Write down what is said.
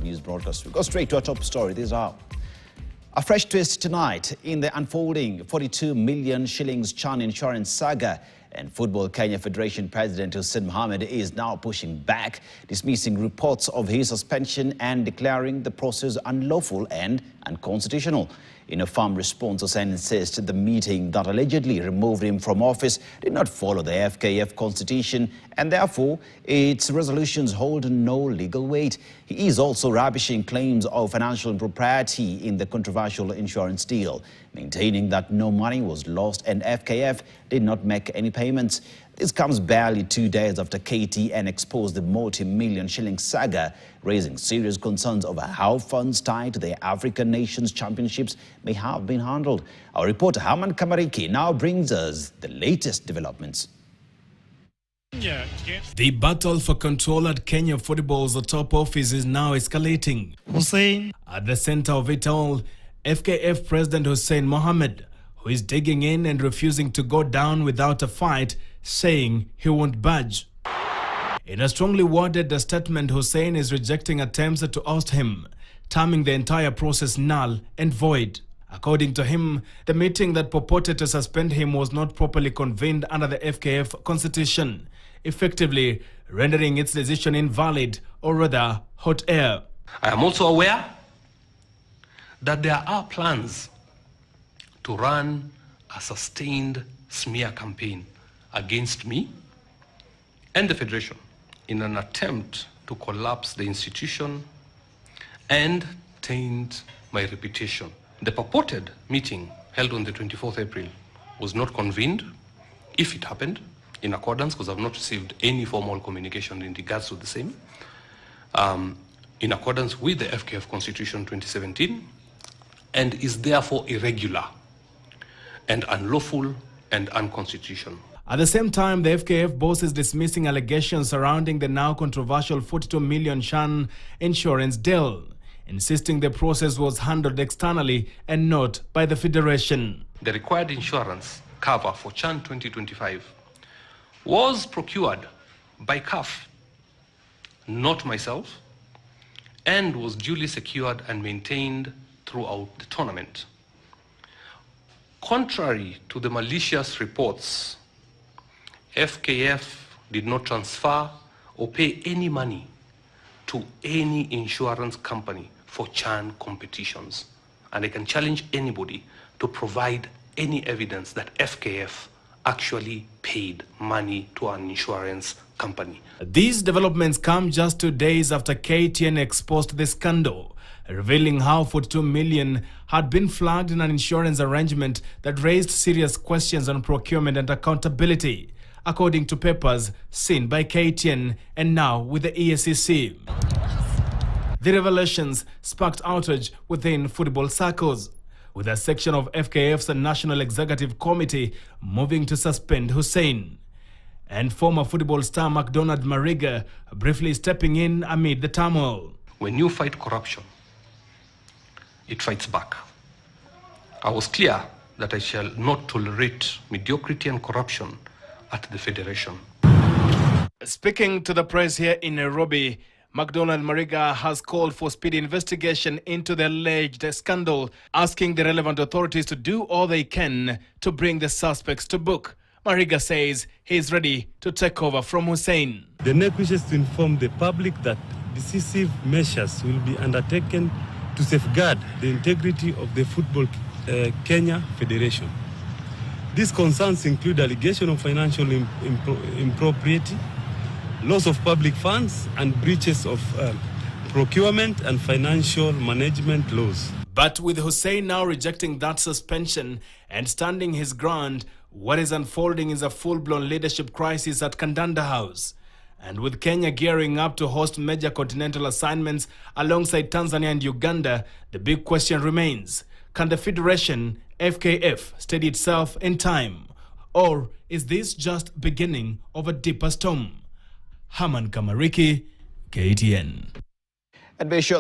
news broadcast. We go straight to our top story. These are a fresh twist tonight in the unfolding 42 million shillings Chan insurance saga. And Football Kenya Federation President Hussein Mohammed is now pushing back, dismissing reports of his suspension and declaring the process unlawful and unconstitutional. In a firm response, Hussein insists the meeting that allegedly removed him from office did not follow the FKF constitution and therefore its resolutions hold no legal weight. He is also rubbishing claims of financial impropriety in the controversial insurance deal, maintaining that no money was lost and FKF did not make any payments. This comes barely 2 days after KTN exposed the multi-million shilling saga, raising serious concerns over how funds tied to the African Nations Championships may have been handled. Our reporter Haman Kamariki now brings us the latest developments. The battle for control at Kenya Football's top office is now escalating. Hussein. At the center of it all, FKF President Hussein Mohammed, who is digging in and refusing to go down without a fight, saying he won't budge. In a strongly worded statement, Hussein is rejecting attempts to oust him, terming the entire process null and void. According to him, the meeting that purported to suspend him was not properly convened under the FKF constitution, effectively rendering its decision invalid, or rather hot air. I am also aware that there are plans to run a sustained smear campaign against me and the Federation in an attempt to collapse the institution and taint my reputation. The purported meeting held on the 24th April was not convened, if it happened, in accordance, because I've not received any formal communication in regards to the same, in accordance with the FKF Constitution 2017, and is therefore irregular and unlawful and unconstitutional. At the same time, the FKF boss is dismissing allegations surrounding the now controversial 42 million Chan insurance deal, insisting the process was handled externally and not by the Federation. The required insurance cover for Chan 2025 was procured by CAF, not myself, and was duly secured and maintained throughout the tournament. Contrary to the malicious reports, FKF did not transfer or pay any money to any insurance company for Chan competitions. And I can challenge anybody to provide any evidence that FKF actually paid money to an insurance company. These developments come just 2 days after KTN exposed the scandal, revealing how 42 million had been flagged in an insurance arrangement that raised serious questions on procurement and accountability, according to papers seen by KTN and now with the EACC. The revelations sparked outrage within football circles, with a section of FKF's National Executive Committee moving to suspend Hussein, and former football star McDonald Mariga briefly stepping in amid the turmoil. When you fight corruption, it fights back. I was clear that I shall not tolerate mediocrity and corruption at the Federation. Speaking to the press here in Nairobi, McDonald Mariga has called for speedy investigation into the alleged scandal, asking the relevant authorities to do all they can to bring the suspects to book. Mariga says he is ready to take over from Hussein. The NEC wishes to inform the public that decisive measures will be undertaken to safeguard the integrity of the Football Kenya Federation. These concerns include allegation of financial impropriety, loss of public funds, and breaches of procurement and financial management laws. But with Hussein now rejecting that suspension and standing his ground, what is unfolding is a full-blown leadership crisis at Kandanda House. And with Kenya gearing up to host major continental assignments alongside Tanzania and Uganda, the big question remains: can the Federation, FKF, steady itself in time? Or is this just beginning of a deeper storm? Haman Kamariki, KTN. And be sure